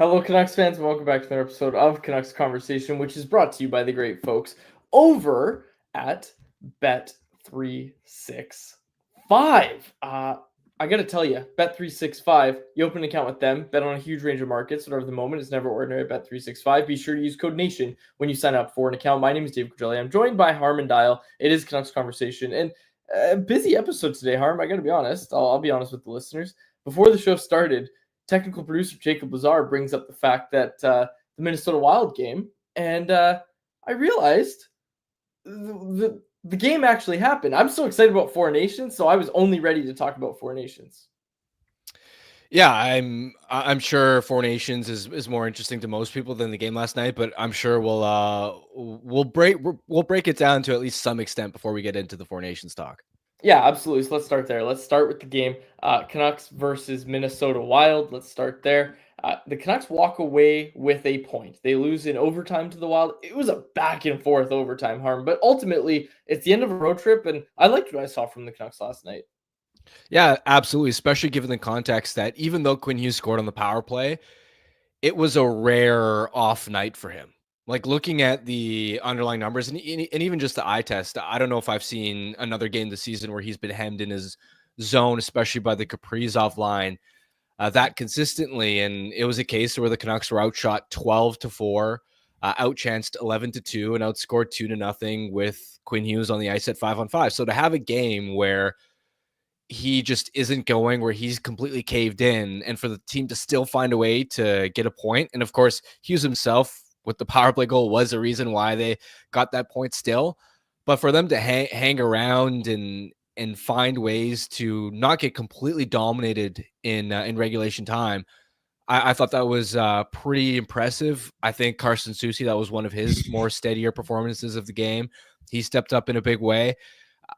Hello, Canucks fans, and welcome back to another episode of Canucks Conversation, which is brought to you by the great folks over at Bet365. I got to tell you, Bet365, you open an account with them, bet on a huge range of markets, whatever the moment is never ordinary at Bet365. Be sure to use code NATION when you sign up for an account. My name is Dave Quadrelli. I'm joined by Harman Dial. It is Canucks Conversation, and a busy episode today, Harm. I got to be honest. I'll be honest with the listeners. Before the show started, technical producer Jacob Lazar brings up the fact that the Minnesota Wild game, and I realized the game actually happened. I'm so excited about Four Nations, so I was only ready to talk about Four Nations. Yeah, I'm sure Four Nations is more interesting to most people than the game last night, but I'm sure we'll break it down to at least some extent before we get into the Four Nations talk. Yeah, absolutely. So let's start there. Let's start with the game. Canucks versus Minnesota Wild. Let's start there. The Canucks walk away with a point. They lose in overtime to the Wild. It was a back and forth overtime, Harm, but ultimately it's the end of a road trip, and I liked what I saw from the Canucks last night. Yeah, absolutely, especially given the context that even though Quinn Hughes scored on the power play, it was a rare off night for him. Like looking at the underlying numbers and even just the eye test, I don't know if I've seen another game this season where he's been hemmed in his zone, especially by the Kaprizov line, that consistently. And it was a case where the Canucks were outshot 12-4, outchanced 11-2, and outscored 2-0 with Quinn Hughes on the ice at 5-on-5. So to have a game where he just isn't going, where he's completely caved in, and for the team to still find a way to get a point. And of course, Hughes himself with the power play goal was the reason why they got that point still. But for them to hang around and find ways to not get completely dominated in regulation time, I thought that was pretty impressive. I think Carson Soucy, that was one of his more steadier performances of the game. He stepped up in a big way.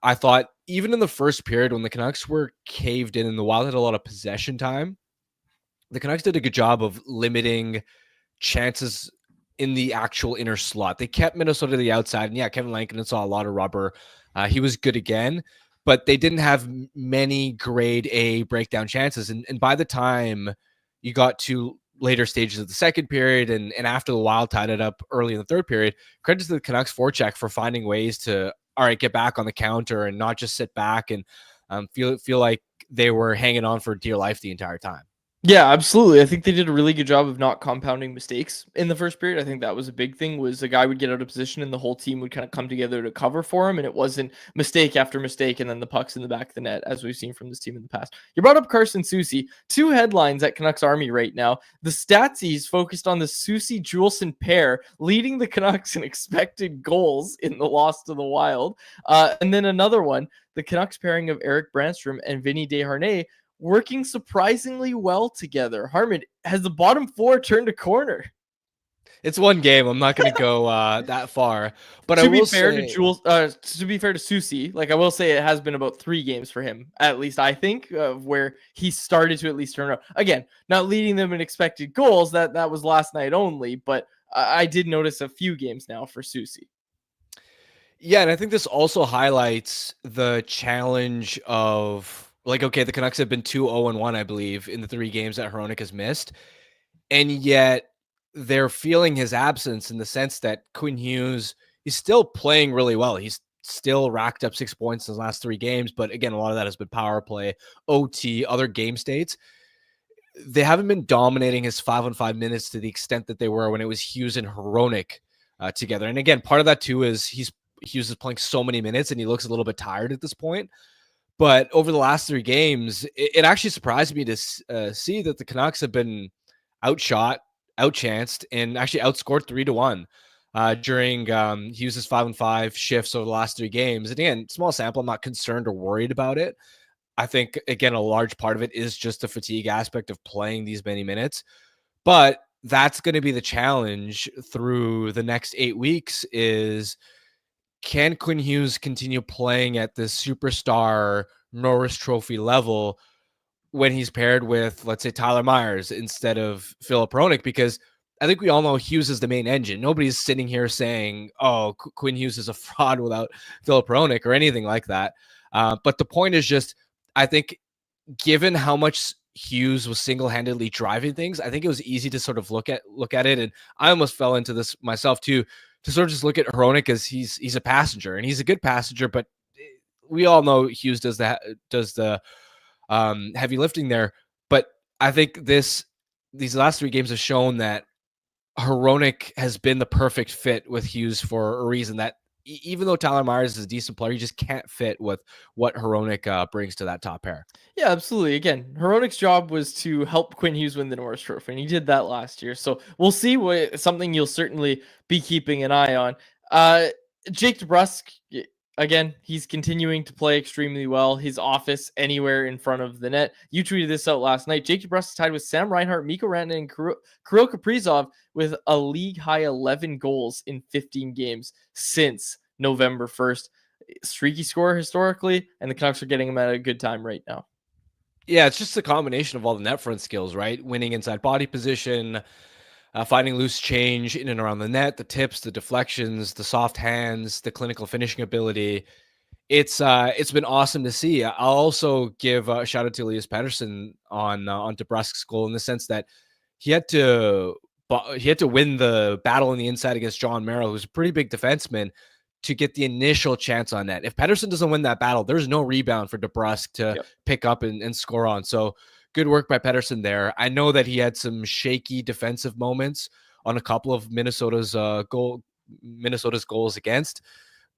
I thought even in the first period when the Canucks were caved in and the Wild had a lot of possession time, the Canucks did a good job of limiting chances in the actual inner slot. They kept Minnesota to the outside. And yeah, Kevin Lankinen saw a lot of rubber. He was good again, but they didn't have many grade A breakdown chances. And by the time you got to later stages of the second period and after the Wild tied it up early in the third period, credit to the Canucks forecheck for finding ways to, all right, get back on the counter and not just sit back and feel like they were hanging on for dear life the entire time. Yeah, absolutely. I think they did a really good job of not compounding mistakes in the first period. I think that was a big thing, was a guy would get out of position and the whole team would kind of come together to cover for him, and it wasn't mistake after mistake and then the pucks in the back of the net, as we've seen from this team in the past. You brought up Carson Soucy. Two headlines at CanucksArmy right now. The Statsies focused on the Soucy-Juleson pair leading the Canucks in expected goals in the loss to the Wild. And then another one, the Canucks pairing of Eric Brandstrom and Vinny Desharnais working surprisingly well together. Harman, has the bottom four turned a corner? It's one game. I'm not going to go that far, but to I be will fair say, to be fair to Soucy, like I will say, it has been about 3 games for him, at least I think, where he started to at least turn around. Again, not leading them in expected goals. That was last night only, but I did notice a few games now for Soucy. Yeah, and I think this also highlights the challenge of, like, okay, the Canucks have been 2-0-1, I believe, in the 3 games that Hronek has missed. And yet they're feeling his absence in the sense that Quinn Hughes is still playing really well. He's still racked up 6 points in his last 3 games. But again, a lot of that has been power play, OT, other game states. They haven't been dominating his 5-on-5 minutes to the extent that they were when it was Hughes and Hronek together. And again, part of that too is Hughes is playing so many minutes and he looks a little bit tired at this point. But over the last 3 games, it actually surprised me to see that the Canucks have been outshot, outchanced, and actually outscored 3-1 during Hughes' 5-on-5 shifts over the last 3 games. And again, small sample, I'm not concerned or worried about it. I think, again, a large part of it is just the fatigue aspect of playing these many minutes. But that's going to be the challenge through the next 8 weeks is, can Quinn Hughes continue playing at this superstar Norris Trophy level when he's paired with, let's say, Tyler Myers instead of Filip Hronek? Because I think we all know Hughes is the main engine. Nobody's sitting here saying, oh, Quinn Hughes is a fraud without Filip Hronek or anything like that. But the point is just, I think, given how much Hughes was single-handedly driving things, I think it was easy to sort of look at it. And I almost fell into this myself too, to sort of just look at Hronek as he's a passenger, and he's a good passenger, but we all know Hughes does the heavy lifting there. But I think these last 3 games have shown that Hronek has been the perfect fit with Hughes for a reason, that even though Tyler Myers is a decent player, he just can't fit with what Hronek brings to that top pair. Yeah, absolutely. Again, Hronek's job was to help Quinn Hughes win the Norris Trophy, and he did that last year. So we'll see. Something you'll certainly be keeping an eye on. Jake DeBrusk, again, he's continuing to play extremely well. His office anywhere in front of the net. You tweeted this out last night. Jake DeBrusk is tied with Sam Reinhart, Mikko Rantanen, and Kirill Kaprizov with a league-high 11 goals in 15 games since November 1st. Streaky scorer historically, and the Canucks are getting him at a good time right now. Yeah, it's just a combination of all the net front skills, right? Winning inside body position, finding loose change in and around the net, the tips, the deflections, the soft hands, the clinical finishing ability. It's been awesome to see. I'll also give a shout out to Elias Pettersson on DeBrusk's goal, in the sense that he had to win the battle on the inside against John Merrill, who's a pretty big defenseman, to get the initial chance on net. If Pettersson doesn't win that battle, there's no rebound for DeBrusk to pick up and score on. So good work by Pettersson there. I know that he had some shaky defensive moments on a couple of Minnesota's goals against,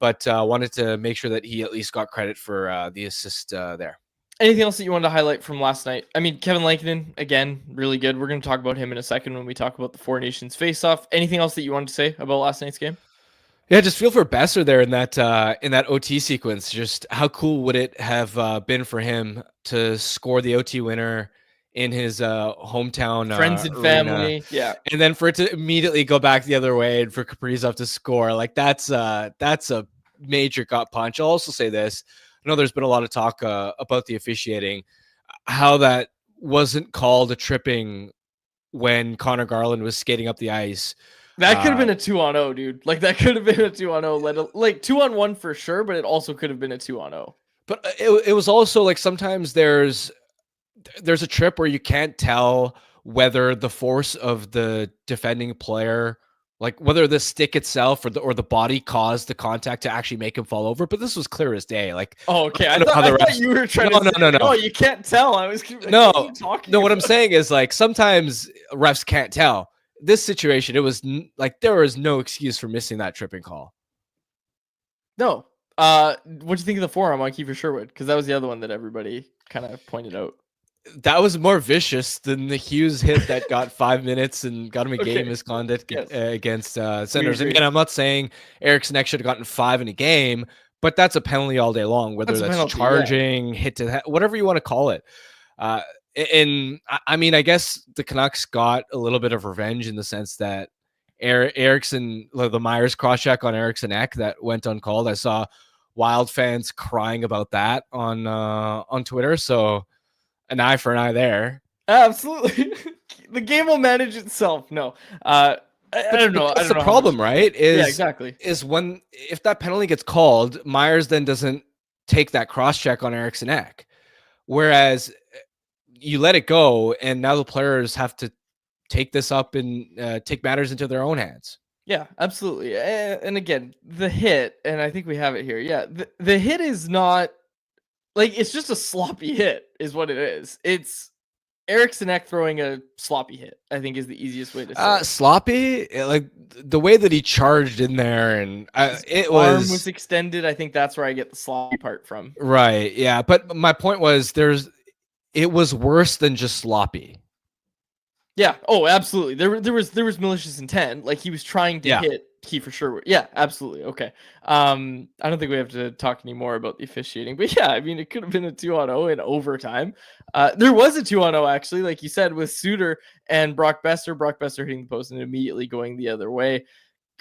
but wanted to make sure that he at least got credit for the assist there. Anything else that you wanted to highlight from last night? I mean, Kevin Lankinen, again, really good. We're going to talk about him in a second when we talk about the Four Nations Faceoff. Anything else that you wanted to say about last night's game? Yeah, just feel for Besser there in that OT sequence. Just how cool would it have been for him to score the OT winner in his hometown friends and arena, family, yeah, and then for it to immediately go back the other way and for Kaprizov to score, like that's a major gut punch. I'll also say this: I know there's been a lot of talk about the officiating, how that wasn't called a tripping when Connor Garland was skating up the ice. That could have been a 2-on-0, dude. Like, that could have been a 2-on-0. Like 2-on-1 for sure, but it also could have been a 2-on-0. But it was also like, sometimes there's a trip where you can't tell whether the force of the defending player, like whether the stick itself or the body caused the contact to actually make him fall over. But this was clear as day. Like, oh, okay. I thought you were trying to say, no, you can't tell. I was like, no, what are you talking about? What I'm saying is, like, sometimes refs can't tell. This situation, it was like there was no excuse for missing that tripping call. No. What do you think of the forearm on Kiefer Sherwood? Because that was the other one that everybody kind of pointed out. That was more vicious than the Hughes hit that got 5 minutes and got him a game misconduct against Senators. Again, I'm not saying Eriksson should have gotten 5 in a game, but that's a penalty all day long, whether that's penalty, charging, hit to the head, whatever you want to call it. And I mean, I guess the Canucks got a little bit of revenge in the sense that Eriksson, the Myers cross-check on Eriksson that went uncalled. I saw Wild fans crying about that on Twitter. So an eye for an eye there. Absolutely. The game will manage itself. No. I don't know. That's the problem, right? Yeah, exactly. Is when, if that penalty gets called, Myers then doesn't take that cross-check on Eriksson. Whereas you let it go, and now the players have to take this up and take matters into their own hands. Yeah, absolutely. And again, the hit, and I think we have it here. Yeah, the hit is not, like, it's just a sloppy hit is what it is. It's Eriksson throwing a sloppy hit, I think, is the easiest way to say it. Sloppy? Like, the way that he charged in there, and his arm was extended. I think that's where I get the sloppy part from. Right, yeah. But my point was, it was worse than just sloppy. Yeah. Oh, absolutely. There was malicious intent. Like, he was trying to hit Kiefer Sherwood. Yeah, absolutely. Okay. I don't think we have to talk anymore about the officiating, but yeah, I mean, it could have been a 2-on-0 in overtime. There was a 2-on-0 actually, like you said, with Suter and Brock Besser. Brock Besser hitting the post and immediately going the other way.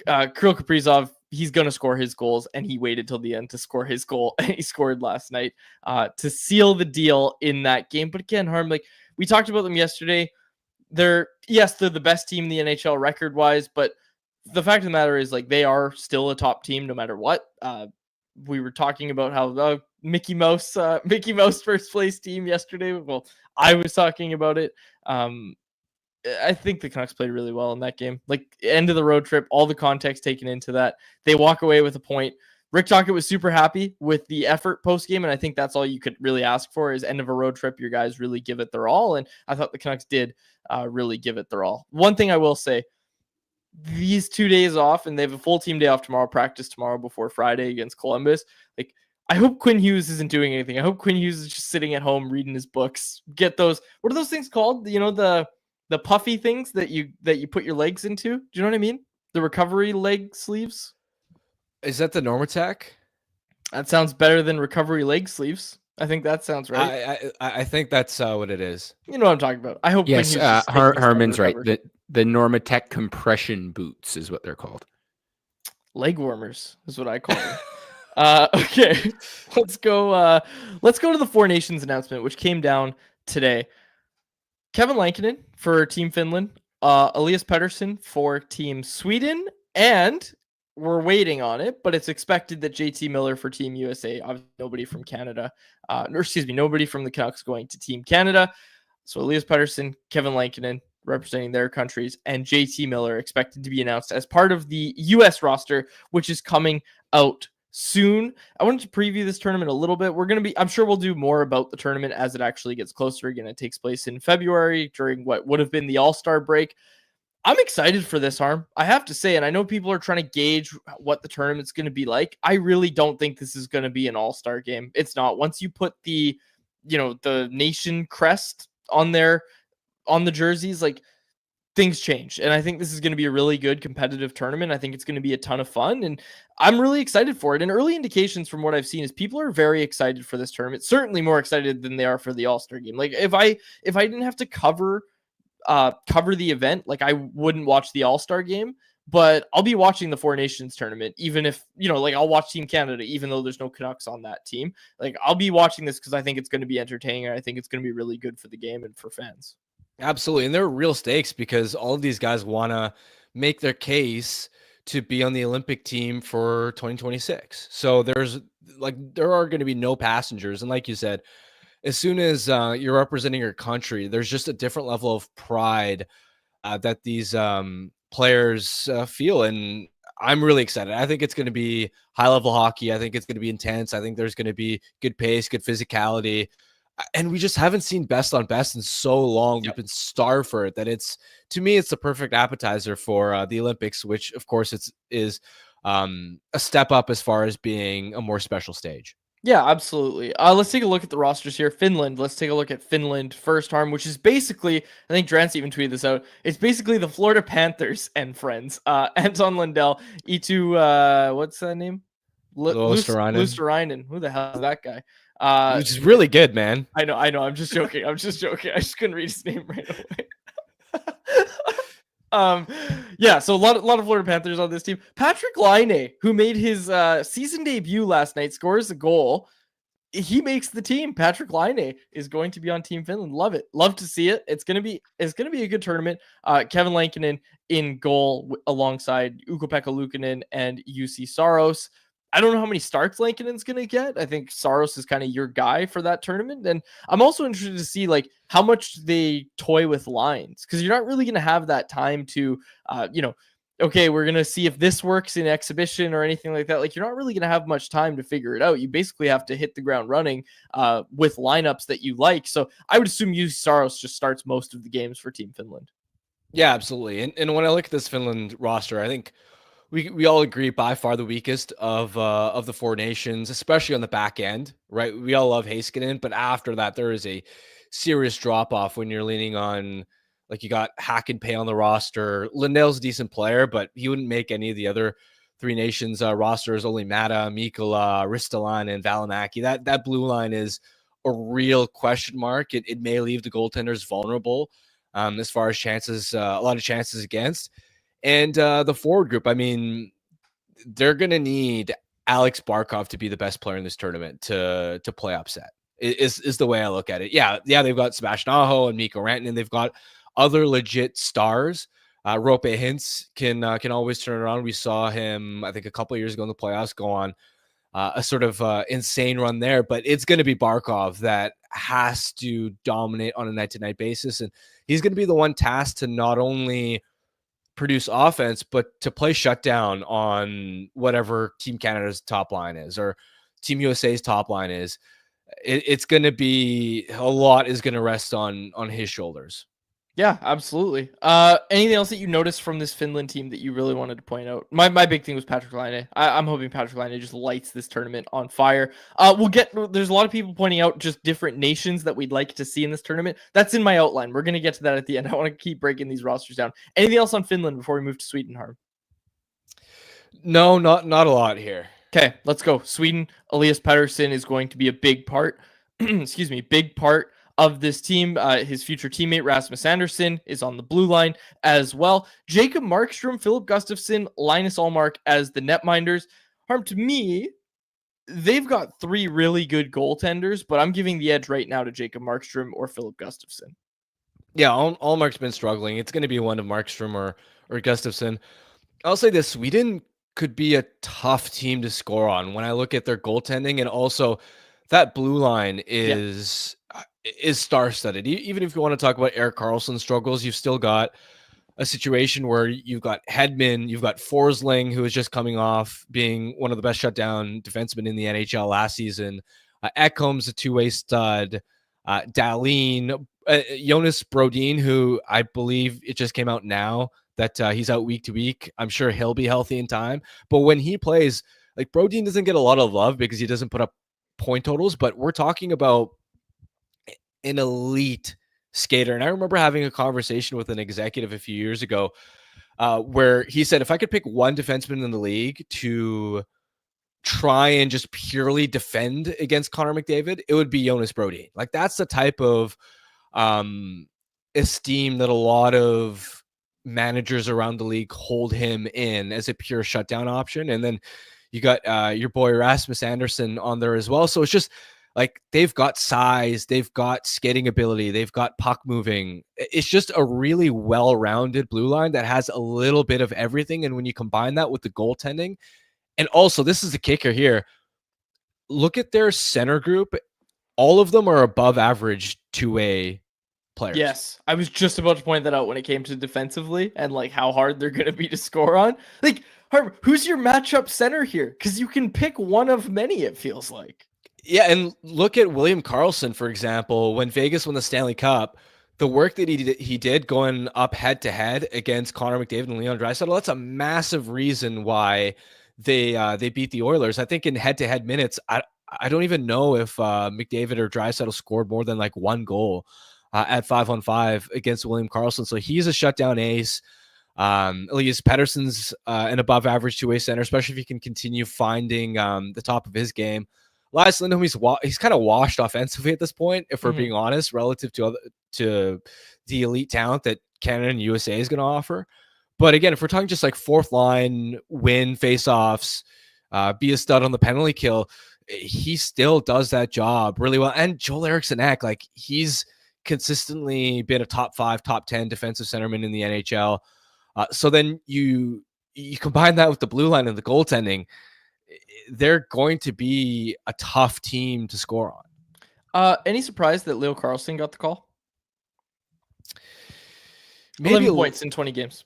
Kirill Kaprizov, he's going to score his goals, and he waited till the end to score his goal. And he scored last night to seal the deal in that game. But again, Harm, like we talked about them yesterday, they're the best team in the NHL record-wise, but the fact of the matter is, like, they are still a top team no matter what. we were talking about how the Mickey Mouse first place team yesterday. Well, I was talking about it. I think the Canucks played really well in that game. Like, end of the road trip, all the context taken into that. They walk away with a point. Rick Tocchet was super happy with the effort post game, and I think that's all you could really ask for is end of a road trip. Your guys really give it their all, and I thought the Canucks did really give it their all. One thing I will say, these 2 days off, and they have a full team day off tomorrow, practice tomorrow before Friday against Columbus. Like, I hope Quinn Hughes isn't doing anything. I hope Quinn Hughes is just sitting at home reading his books. Get those, what are those things called? You know, the puffy things that you put your legs into. Do you know what I mean? The recovery leg sleeves. Is that the Normatec? That sounds better than recovery leg sleeves. I think that sounds right. I think that's what it is. You know what I'm talking about. I hope. Yes, Harman's right. The Normatec compression boots is what they're called. Leg warmers is what I call them. Okay, let's go. Let's go to the Four Nations announcement, which came down today. Kevin Lankinen for Team Finland, Elias Pettersson for Team Sweden, and we're waiting on it, but it's expected that JT Miller for Team USA. Obviously, nobody from Canada, nobody from the Canucks going to Team Canada. So Elias Pettersson, Kevin Lankinen representing their countries, and JT Miller expected to be announced as part of the US roster, which is coming out soon. I wanted to preview this tournament a little bit. I'm sure we'll do more about the tournament as it actually gets closer. Again, it takes place in February during what would have been the All-Star break. I'm excited for this, Harm. I have to say, and I know people are trying to gauge what the tournament's going to be like. I really don't think this is going to be an all-star game. It's not. Once you put the nation crest on there, on the jerseys, like, things change. And I think this is going to be a really good competitive tournament. I think it's going to be a ton of fun, and I'm really excited for it. And early indications from what I've seen is people are very excited for this tournament, certainly more excited than they are for the All-Star game. Like, if I didn't have to cover the event, like, I wouldn't watch the All-Star game, but I'll be watching the Four Nations tournament, even if, I'll watch Team Canada, even though there's no Canucks on that team. Like, I'll be watching this because I think it's going to be entertaining, and I think it's going to be really good for the game and for fans. Absolutely. And there are real stakes because all of these guys want to make their case to be on the Olympic team for 2026. So there are going to be no passengers. And like you said, as soon as you're representing your country, there's just a different level of pride that these players feel. And I'm really excited. I think it's going to be high level hockey. I think it's going to be intense. I think there's going to be good pace, good physicality. And we just haven't seen best on best in so long. Yep. We've been starved for it. To me, it's the perfect appetizer for the Olympics, which of course is a step up as far as being a more special stage. Yeah, absolutely. Let's take a look at the rosters here. Finland. Let's take a look at Finland first, Harm, which is basically, I think Drance even tweeted this out. It's basically the Florida Panthers and friends. Anton Lundell, Eetu, what's that name? Luosterainen. Who the hell is that guy? Which is really good, man. I know. I'm just joking. I just couldn't read his name right away. Yeah, so a lot of Florida Panthers on this team. Patrick Laine, who made his season debut last night, scores a goal. He makes the team. Patrick Laine is going to be on Team Finland. Love it. Love to see it. It's gonna be a good tournament. Kevin Lankinen in goal alongside Ukko-Pekka Luukkonen and Juuse Saros. I don't know how many starts Lankinen's going to get. I think Saros is kind of your guy for that tournament. And I'm also interested to see like how much they toy with lines, because you're not really going to have that time to, okay, we're going to see if this works in exhibition or anything like that. Like, you're not really going to have much time to figure it out. You basically have to hit the ground running with lineups that you like. So I would assume Juuse Saros just starts most of the games for Team Finland. Yeah, absolutely. And when I look at this Finland roster, I think we all agree by far the weakest of the Four Nations, especially on the back end, right? We all love Heiskanen, but after that, there is a serious drop off when you're leaning on, like, you got Hakanpää on the roster. Lindell's a decent player, but he wouldn't make any of the other Three Nations rosters. Only Mata, Mikkola, Ristolainen, and Valimaki. That blue line is a real question mark. It may leave the goaltenders vulnerable as far as chances, a lot of chances against. And the forward group, I mean, they're going to need Alex Barkov to be the best player in this tournament to play upset, is the way I look at it. Yeah, they've got Sebastian Aho and Mikko Rantanen. They've got other legit stars. Rope Hintz can always turn it around. We saw him, I think, a couple of years ago in the playoffs go on a sort of insane run there. But it's going to be Barkov that has to dominate on a night-to-night basis, and he's going to be the one tasked to not only produce offense, but to play shutdown on whatever Team Canada's top line is or Team USA's top line is. It's going to be a lot is going to rest on his shoulders. Yeah, absolutely. Anything else that you noticed from this Finland team that you really wanted to point out? My big thing was Patrick Laine. I'm hoping Patrick Laine just lights this tournament on fire. There's a lot of people pointing out just different nations that we'd like to see in this tournament. That's in my outline. We're going to get to that at the end. I want to keep breaking these rosters down. Anything else on Finland before we move to Sweden, Harm? No, not a lot here. Okay, let's go. Sweden, Elias Pettersson is going to be a big part. Big part of this team. His future teammate Rasmus Andersson is on the blue line as well. Jacob Markstrom, Philip Gustafsson, Linus Ullmark as the netminders. Harm, to me, they've got three really good goaltenders, but I'm giving the edge right now to Jacob Markstrom or Philip Gustafsson. Yeah, Ullmark's been struggling. It's going to be one of Markstrom or Gustafsson. I'll say this: Sweden could be a tough team to score on when I look at their goaltending, and also that blue line is star-studded. Even if you want to talk about Erik Karlsson's struggles, you've still got a situation where you've got Hedman, you've got Forsling, who is just coming off being one of the best shutdown defensemen in the NHL last season. Ekholm's a two-way stud. Dahlin, Jonas Brodin, who I believe it just came out now that he's out week to week. I'm sure he'll be healthy in time. But when he plays, like, Brodin doesn't get a lot of love because he doesn't put up point totals, but we're talking about an elite skater. And I remember having a conversation with an executive a few years ago where he said, if I could pick one defenseman in the league to try and just purely defend against Connor McDavid, it would be Jonas Brodin. Like, that's the type of esteem that a lot of managers around the league hold him in as a pure shutdown option. And then you got your boy Rasmus Andersson on there as well. So it's just like, they've got size, they've got skating ability, they've got puck moving. It's just a really well-rounded blue line that has a little bit of everything. And when you combine that with the goaltending, and also, this is the kicker here, look at their center group. All of them are above average two-way players. Yes, I was just about to point that out when it came to defensively and like how hard they're going to be to score on. Like, who's your matchup center here? Because you can pick one of many, it feels like. Yeah, and look at William Karlsson, for example. When Vegas won the Stanley Cup, the work that he did going up head-to-head against Connor McDavid and Leon Draisaitl, that's a massive reason why they beat the Oilers. I think in head-to-head minutes, I don't even know if McDavid or Draisaitl scored more than like one goal at 5-on-5 against William Karlsson. So he's a shutdown ace. Elias Pettersson's an above-average two-way center, especially if he can continue finding the top of his game. Elias Lindholm, he's kind of washed offensively at this point, if we're being honest, relative to the elite talent that Canada and USA is going to offer. But again, if we're talking just like fourth line, win faceoffs, be a stud on the penalty kill, he still does that job really well. And Joel Eriksson Ek, like, he's consistently been a top 5, top 10 defensive centerman in the NHL. So then you combine that with the blue line and the goaltending, they're going to be a tough team to score on. Any surprise that Leo Carlsson got the call? Maybe 11 points in 20 games.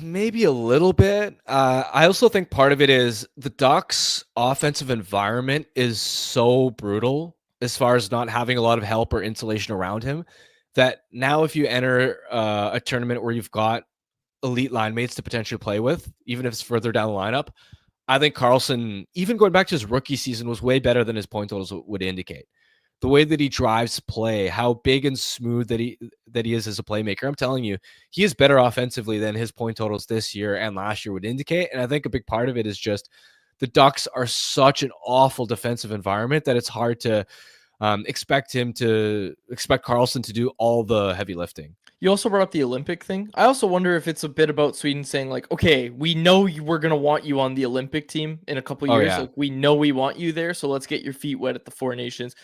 Maybe a little bit. I also think part of it is the Ducks' offensive environment is so brutal as far as not having a lot of help or insulation around him that now if you enter a tournament where you've got elite line mates to potentially play with, even if it's further down the lineup, I think Karlsson, even going back to his rookie season, was way better than his point totals would indicate. The way that he drives play, how big and smooth that he is as a playmaker. I'm telling you, he is better offensively than his point totals this year and last year would indicate. And I think a big part of it is just the Ducks are such an awful defensive environment that it's hard to expect Karlsson to do all the heavy lifting. You also brought up the Olympic thing. I also wonder if it's a bit about Sweden saying like, okay, we know we're going to want you on the Olympic team in a couple years. Yeah. Like, we know we want you there. So let's get your feet wet at the Four Nations,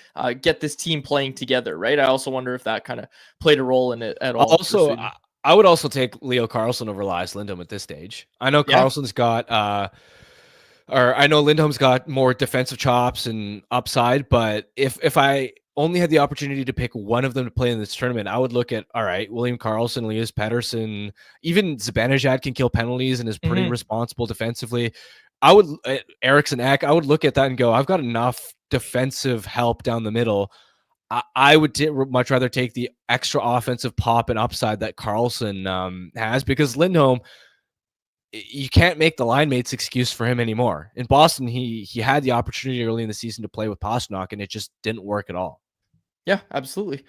get this team playing together. Right. I also wonder if that kind of played a role in it at all. Also, I would also take Leo Carlsson over Elias Lindholm at this stage. I know Carlsson's got or I know Lindholm's got more defensive chops and upside, but if I only had the opportunity to pick one of them to play in this tournament, I would look at, all right, William Karlsson, Elias Pettersson, even Zibanejad can kill penalties and is pretty responsible defensively. I would, Eriksson Ek, I would look at that and go, I've got enough defensive help down the middle. I would much rather take the extra offensive pop and upside that Karlsson has, because Lindholm, you can't make the line mates excuse for him anymore. In Boston, he had the opportunity early in the season to play with Pastrnak, and it just didn't work at all. Yeah, absolutely.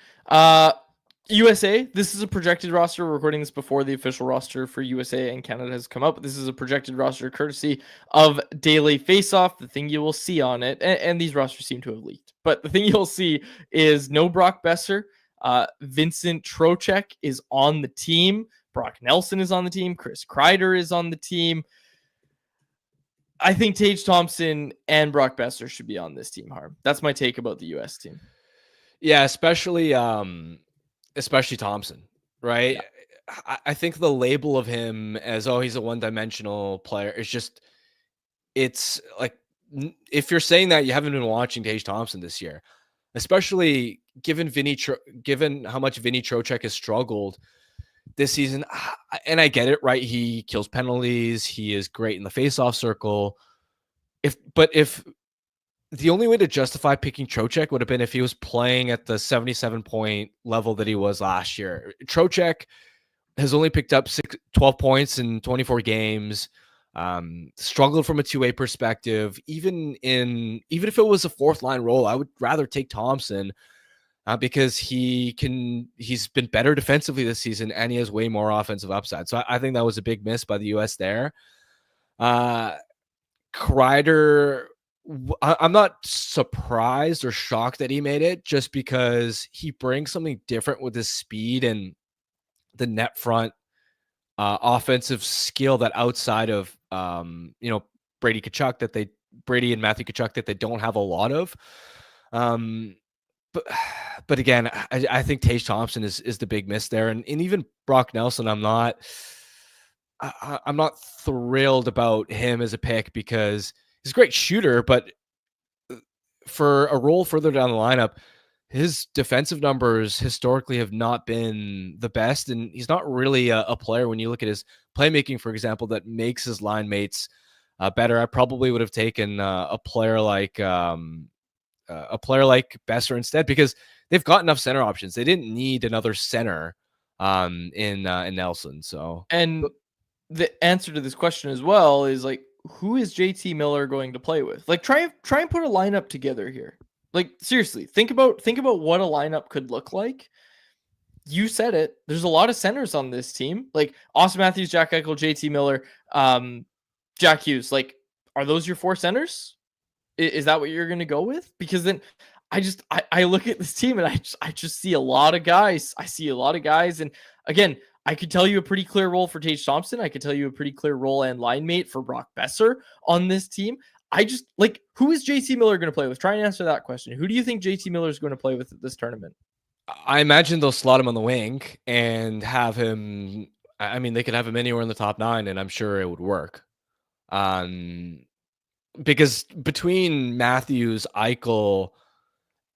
USA, this is a projected roster. We're recording this before the official roster for USA and Canada has come up. This is a projected roster courtesy of Daily Faceoff. The thing you will see on it, and these rosters seem to have leaked, but the thing you'll see is no Brock Besser. Vincent Trocheck is on the team. Brock Nelson is on the team. Chris Kreider is on the team. I think Tage Thompson and Brock Besser should be on this team, Harm. That's my take about the US team. Yeah, especially Thompson, right? Yeah. I think the label of him as, oh, he's a one-dimensional player is just, it's like, if you're saying that, you haven't been watching Tage Thompson this year, especially given how much Vinny Trocheck has struggled this season. And I get it, right? He kills penalties. He is great in the face-off circle. If the only way to justify picking Trocheck would have been if he was playing at the 77-point level that he was last year. Trocheck has only picked up 12 points in 24 games, struggled from a two-way perspective. Even if it was a fourth line role, I would rather take Thompson because he's been better defensively this season, and he has way more offensive upside. So I think that was a big miss by the U.S. there. Kreider, I'm not surprised or shocked that he made it, just because he brings something different with his speed and the net front offensive skill that outside of Brady and Matthew Tkachuk that they don't have a lot of. But again, I think Tage Thompson is the big miss there, and even Brock Nelson, I'm not thrilled about him as a pick, because he's a great shooter, but for a role further down the lineup, his defensive numbers historically have not been the best, and he's not really a player, when you look at his playmaking, for example, that makes his line mates better. I probably would have taken a player like Besser instead, because they've got enough center options. They didn't need another center in Nelson. So, and the answer to this question as well is, like, who is JT Miller going to play with? Like, try and put a lineup together here. Like, seriously, think about what a lineup could look like. You said it. There's a lot of centers on this team. Like Austin Matthews, Jack Eichel, JT Miller, Jack Hughes. Like, are those your four centers? Is that what you're going to go with? Because then I look at this team and I just see a lot of guys. I see a lot of guys. And again, I could tell you a pretty clear role for Tage Thompson. I could tell you a pretty clear role and line mate for Brock Besser on this team. I just, like, who is JT Miller going to play with? Try and answer that question. Who do you think JT Miller is going to play with at this tournament? I imagine they'll slot him on the wing and have him. I mean, they could have him anywhere in the top 9, and I'm sure it would work. Because between Matthews, Eichel,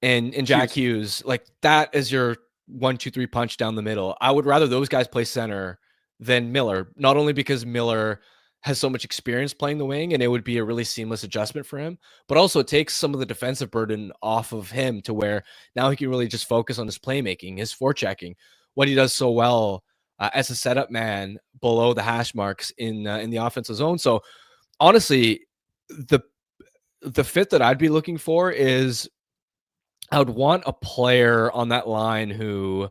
and Jack Hughes, like, that is your 1-2-3 punch down the middle. I would rather those guys play center than Miller, not only because Miller has so much experience playing the wing and it would be a really seamless adjustment for him, but also it takes some of the defensive burden off of him to where now he can really just focus on his playmaking, his forechecking, what he does so well as a setup man below the hash marks in the offensive zone. So honestly, the fit that I'd be looking for is, I would want a player on that line who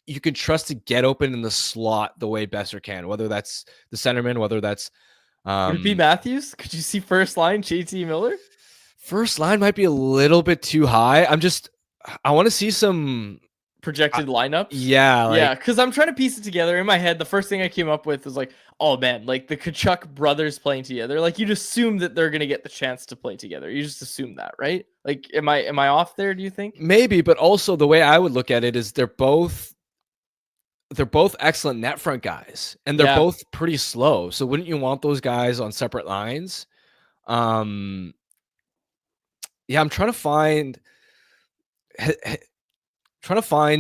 you can trust to get open in the slot the way Besser can, whether that's the centerman, whether that's would it be Matthews? Could you see first line JT Miller? First line might be a little bit too high. I want to see some projected lineups. Yeah. Because I'm trying to piece it together in my head. The first thing I came up with was like, oh man, like the Tkachuk brothers playing together. Like, you'd assume that they're gonna get the chance to play together. You just assume that, right? Like, am I off there? Do you think? Maybe, but also the way I would look at it is they're both they're both excellent net front guys, and they're both pretty slow. So wouldn't you want those guys on separate lines? I'm trying to find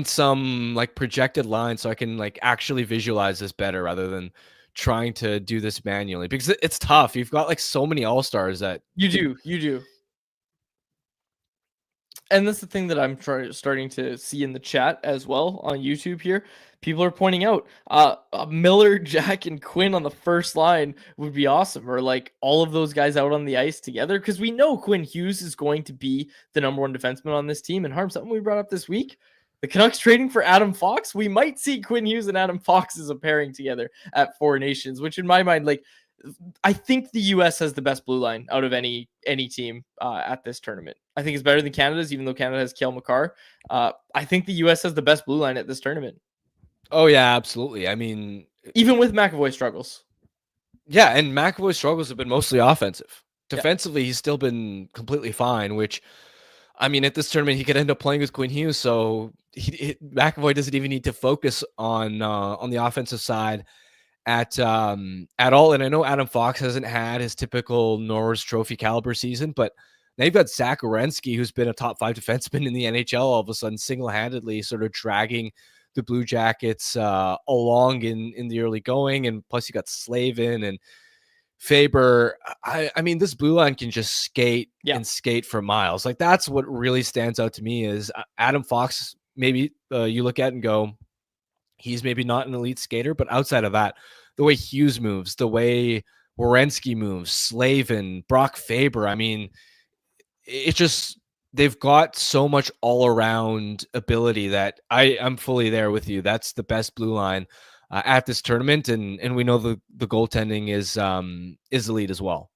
some like projected lines so I can like actually visualize this better rather than trying to do this manually, because it's tough. You've got like so many all-stars that you do. And that's the thing that I'm starting to see in the chat as well on YouTube here. People are pointing out Miller, Jack, and Quinn on the first line would be awesome, or like all of those guys out on the ice together, because we know Quinn Hughes is going to be the #1 defenseman on this team. And Harm, something we brought up this week, the Canucks trading for Adam Fox. We might see Quinn Hughes and Adam Fox as a pairing together at Four Nations, which in my mind, like, I think the U.S. has the best blue line out of any team at this tournament. I think it's better than Canada's, even though Canada has Cale Makar. I think the U.S. has the best blue line at this tournament. Oh, yeah, absolutely. I mean, even with McAvoy struggles. Yeah, and McAvoy's struggles have been mostly offensive. Defensively, he's still been completely fine, which, I mean, at this tournament, he could end up playing with Quinn Hughes, so McAvoy doesn't even need to focus on the offensive side at all. And I know Adam Fox hasn't had his typical Norris Trophy caliber season, but now you've got Zach Werenski, who's been a top 5 defenseman in the NHL, all of a sudden single-handedly sort of dragging the Blue Jackets along in the early going. And plus you got Slavin and Faber. I mean, this blue line can just skate and skate for miles. Like, that's what really stands out to me is Adam Fox. Maybe you look at and go, he's maybe not an elite skater, but outside of that, the way Hughes moves, the way Werenski moves, Slavin, Brock Faber, I mean, it's just, they've got so much all-around ability that I'm fully there with you. That's the best blue line at this tournament, and we know the goaltending is elite as well.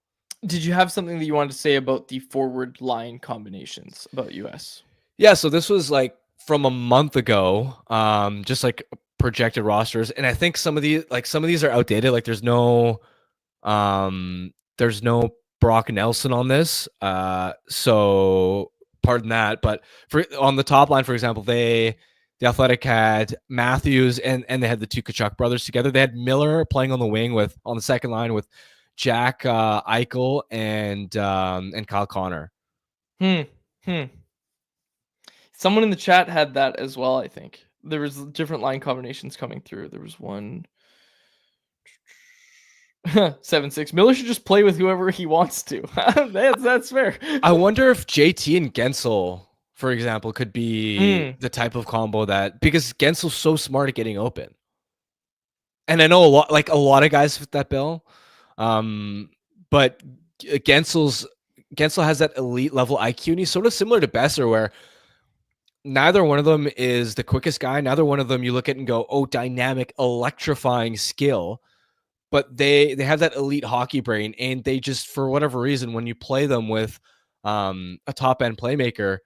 Did you have something that you wanted to say about the forward line combinations about US? Yeah, so this was like from a month ago, just like projected rosters, and I think some of these are outdated. Like there's no Brock Nelson on this, so pardon that. But on the top line, for example, the Athletic had Matthews and they had the two Tkachuk brothers together. They had Miller playing on the wing on the second line with Jack Eichel and Kyle Connor. Someone in the chat had that as well. I think there was different line combinations coming through. There was one 7-6. Miller should just play with whoever he wants to. That's fair. I wonder if JT and Gensel, for example, could be the type of combo that, because Gensel's so smart at getting open. And I know a lot of guys fit that bill. But Gensel has that elite level IQ, and he's sort of similar to Besser, where neither one of them is the quickest guy. Neither one of them you look at and go, oh, dynamic, electrifying skill. But they have that elite hockey brain, and they just, for whatever reason, when you play them with a top-end playmaker,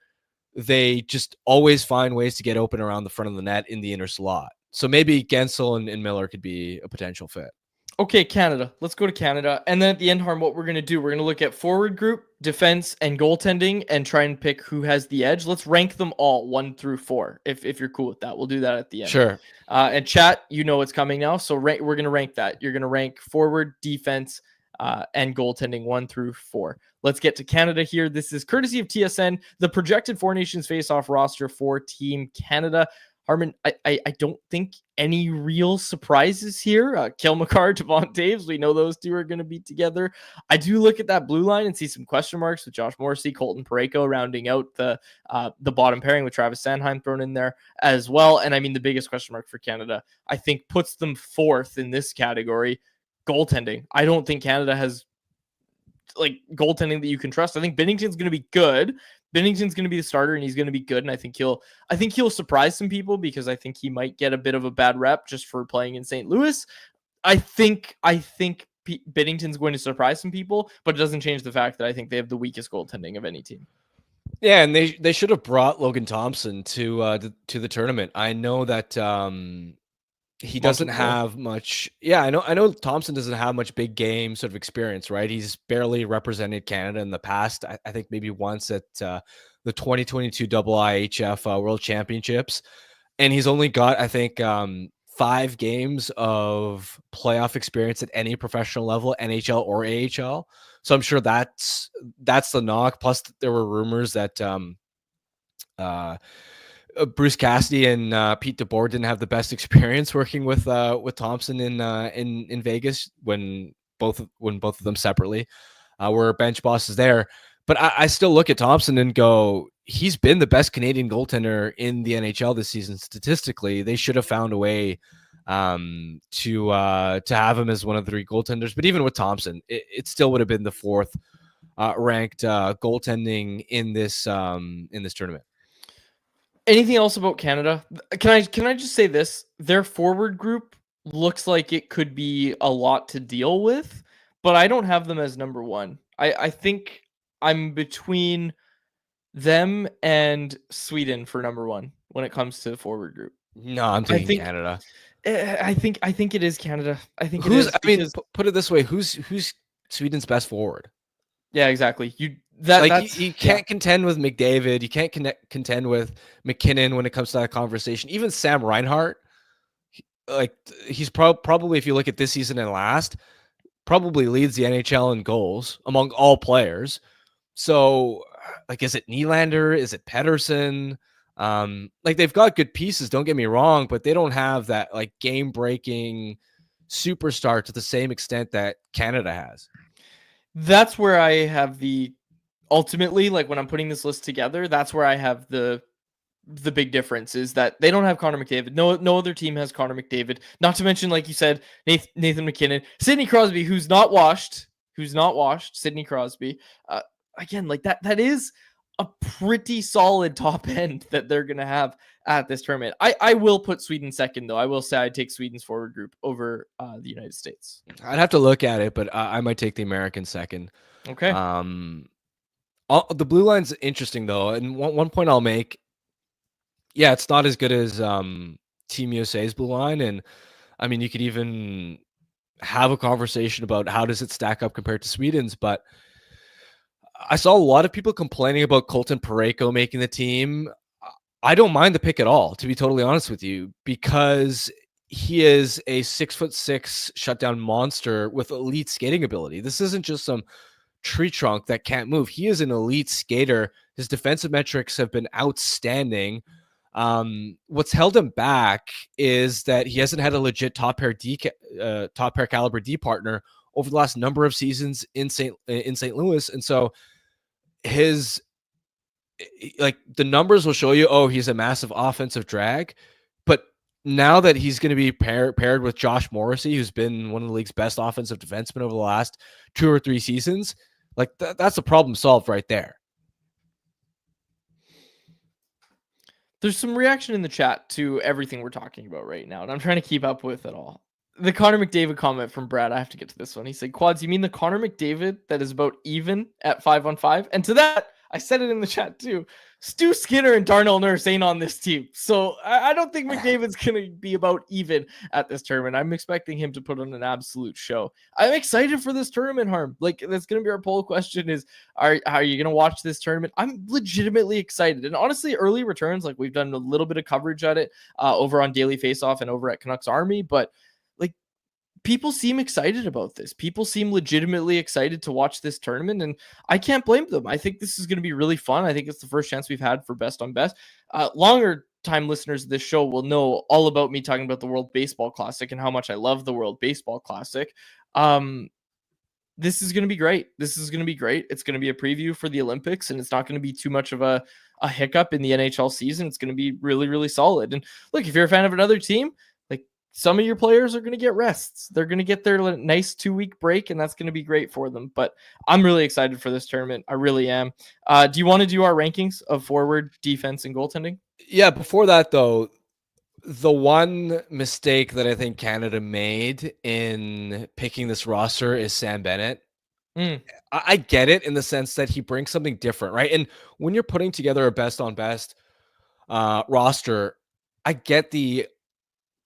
they just always find ways to get open around the front of the net in the inner slot. So maybe Gensel and Miller could be a potential fit. Okay, Canada. Let's go to Canada. And then at the end, Harm, what we're going to do, we're going to look at forward group, defense, and goaltending and try and pick who has the edge. Let's rank them all 1 through 4, if you're cool with that. We'll do that at the end. Sure. And chat, you know what's coming now. So we're going to rank that. You're going to rank forward, defense, and goaltending 1 through 4. Let's get to Canada here. This is courtesy of TSN, the projected Four Nations Faceoff roster for Team Canada. Harman, I don't think any real surprises here. Cale Makar, Devon Toews, we know those two are going to be together. I do look at that blue line and see some question marks with Josh Morrissey, Colton Parayko rounding out the bottom pairing with Travis Sanheim thrown in there as well. And I mean, the biggest question mark for Canada, I think, puts them 4th in this category, goaltending. I don't think Canada has goaltending that you can trust. I think Binnington's going to be good. Binnington's going to be the starter, and he's going to be good. And I think he'll surprise some people, because I think he might get a bit of a bad rep just for playing in St. Louis. I think Binnington's going to surprise some people, but it doesn't change the fact that I think they have the weakest goaltending of any team. Yeah, and they should have brought Logan Thompson to the tournament. I know that he doesn't have much. Yeah, I know Thompson doesn't have much big game sort of experience, right? He's barely represented Canada in the past. I think maybe once at the 2022 IIHF World Championships, and he's only got, I think, 5 games of playoff experience at any professional level, NHL or AHL. So I'm sure that's the knock. Plus, there were rumors that Bruce Cassidy and Pete DeBoer didn't have the best experience working with Thompson in Vegas when both of them separately were bench bosses there. But I still look at Thompson and go, he's been the best Canadian goaltender in the NHL this season. Statistically, they should have found a way to have him as one of the 3 goaltenders. But even with Thompson, it still would have been the 4th ranked goaltending in this tournament. Anything else about Canada? Can I just say this? Their forward group looks like it could be a lot to deal with, but I don't have them as number 1. I think I'm between them and Sweden for number 1 when it comes to the forward group. No, I'm thinking Canada. I think it is Canada. I think who's, it is. I mean, put it this way: who's Sweden's best forward? Yeah, exactly. You can't contend with McDavid. You can't contend with McKinnon when it comes to that conversation. Even Sam Reinhart, like he's probably, if you look at this season and last, probably leads the NHL in goals among all players. So, like, is it Nylander? Is it Pettersson? Like, they've got good pieces, don't get me wrong, but they don't have that like game-breaking superstar to the same extent that Canada has. That's where I have ultimately, like when I'm putting this list together, that's where I have the big difference is that they don't have Connor McDavid. No other team has Connor McDavid. Not to mention, like you said, Nathan McKinnon, Sidney Crosby, who's not washed. Sidney Crosby. Again, like that is a pretty solid top end that they're going to have at this tournament. I will put Sweden second, though. I will say I'd take Sweden's forward group over the United States. I'd have to look at it, but I might take the American second. Okay. The blue line's interesting, though. And one point I'll make, yeah, it's not as good as Team USA's blue line. And, I mean, you could even have a conversation about how does it stack up compared to Sweden's, but I saw a lot of people complaining about Colton Parayko making the team. I don't mind the pick at all, to be totally honest with you, because he is a 6'6" shutdown monster with elite skating ability. This isn't just some tree trunk that can't move. He is an elite skater. His defensive metrics have been outstanding. What's held him back is that he hasn't had a legit top pair caliber D partner over the last number of seasons in St. Louis. And so his, like, the numbers will show you, oh, he's a massive offensive drag. But now that he's going to be paired with Josh Morrissey, who's been one of the league's best offensive defensemen over the last 2 or 3 seasons, like that's a problem solved right there. There's some reaction in the chat to everything we're talking about right now, and I'm trying to keep up with it all. The Connor McDavid comment from Brad, I have to get to this one. He said, Quads, you mean the Connor McDavid that is about even at 5-on-5? And to that, I said it in the chat too. Stu Skinner and Darnell Nurse ain't on this team. So I don't think McDavid's going to be about even at this tournament. I'm expecting him to put on an absolute show. I'm excited for this tournament, Harm. Like, that's going to be our poll question is, are you going to watch this tournament? I'm legitimately excited. And honestly, early returns, like we've done a little bit of coverage at it over on Daily Faceoff and over at CanucksArmy, but people seem excited about this. People seem legitimately excited to watch this tournament, and I can't blame them. I think this is going to be really fun. I think it's the first chance we've had for best on best. Longer time listeners of this show will know all about me talking about the World Baseball Classic and how much I love the World Baseball Classic. This is going to be great. It's going to be a preview for the Olympics, and it's not going to be too much of a hiccup in the NHL season. It's going to be really, really solid. And look, if you're a fan of another team, some of your players are going to get rests. They're going to get their nice 2-week break, and that's going to be great for them. But I'm really excited for this tournament. I really am. Do you want to do our rankings of forward, defense, and goaltending? Yeah, before that, though, the one mistake that I think Canada made in picking this roster is Sam Bennett. I get it in the sense that he brings something different, right? And when you're putting together a best-on-best roster, I get the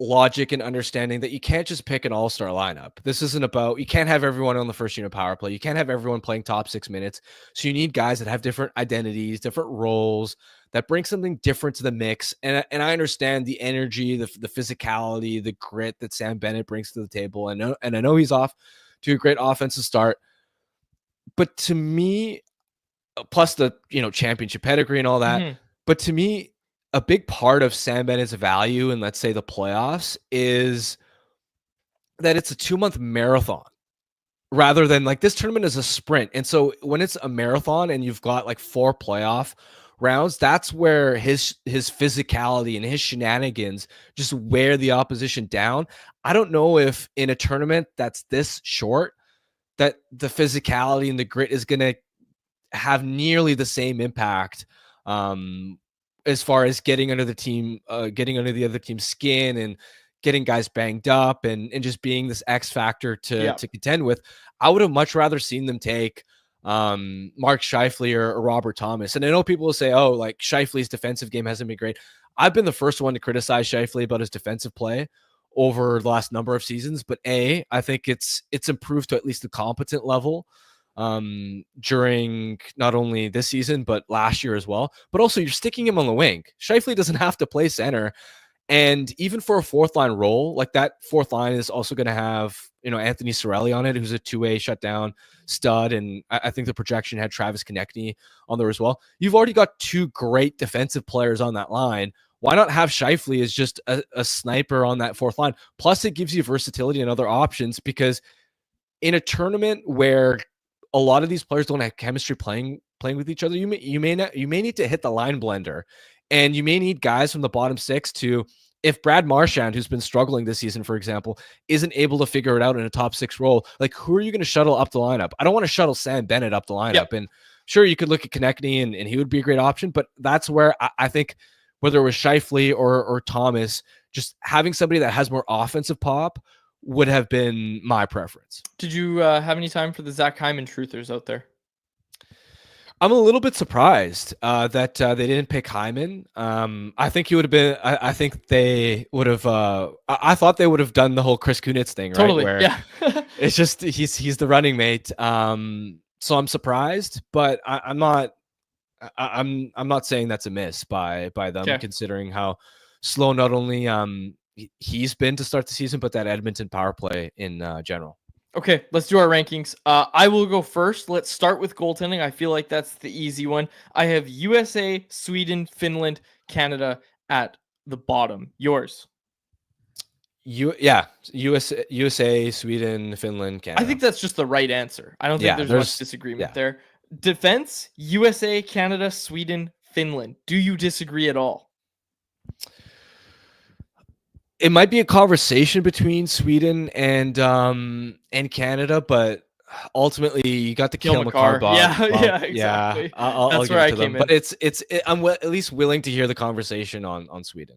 logic and understanding that you can't just pick an all-star lineup. This isn't about, you can't have everyone on the first unit power play. You can't have everyone playing top 6 minutes. So you need guys that have different identities, different roles, that brings something different to the mix. And I understand the energy, the physicality, the grit that Sam Bennett brings to the table. And I know he's off to a great offensive start. But to me, plus the championship pedigree and all that, but to me, a big part of Sam Bennett's value in, let's say, the playoffs is that it's a 2-month marathon rather than like this tournament is a sprint. And so when it's a marathon and you've got like 4 playoff rounds, that's where his physicality and his shenanigans just wear the opposition down. I don't know if in a tournament that's this short that the physicality and the grit is going to have nearly the same impact as far as getting under the other team's skin and getting guys banged up and just being this X factor to contend with. I would have much rather seen them take Mark Scheifele or Robert Thomas. And I know people will say, oh, like Scheifele's defensive game hasn't been great. I've been the first one to criticize Scheifele about his defensive play over the last number of seasons, but I think it's improved to at least the competent level during not only this season but last year as well. But also you're sticking him on the wing. Scheifele doesn't have to play center, and even for a 4th line role, like that 4th line is also going to have Anthony Cirelli on it, who's a 2-way shutdown stud, and I think the projection had Travis Konechny on there as well. You've already got 2 great defensive players on that line. Why not have Scheifele as just a sniper on that 4th line? Plus, it gives you versatility and other options, because in a tournament where a lot of these players don't have chemistry playing with each other, you may need to hit the line blender, and you may need guys from the bottom 6 to, if Brad Marchand, who's been struggling this season, for example, isn't able to figure it out in a top 6 role, like who are you going to shuttle up the lineup? I don't want to shuttle Sam Bennett up the lineup. Yep. And sure, you could look at Konechny and he would be a great option, but that's where I think whether it was Scheifele or Thomas, just having somebody that has more offensive pop would have been my preference. Did you have any time for the Zach Hyman truthers out there? I'm a little bit surprised that they didn't pick Hyman. I think he would have been. I think they would have. I thought they would have done the whole Chris Kunitz thing, right? Totally. Where yeah. It's just he's the running mate. So I'm surprised, but I'm not. I'm not saying that's a miss by them, considering how slow not only he's been to start the season, but that Edmonton power play in general. Okay, let's do our rankings. I will go first. Let's start with goaltending. I feel like that's the easy one. I have USA, Sweden, Finland, Canada at the bottom. Yours? USA, Sweden, Finland, Canada. I think that's just the right answer. I don't think there's much disagreement there. Defense, USA, Canada, Sweden, Finland. Do you disagree at all? It might be a conversation between Sweden and Canada, but ultimately you got the Cale Makar bump. Yeah, exactly. I'll give it to them. But I'm at least willing to hear the conversation on Sweden.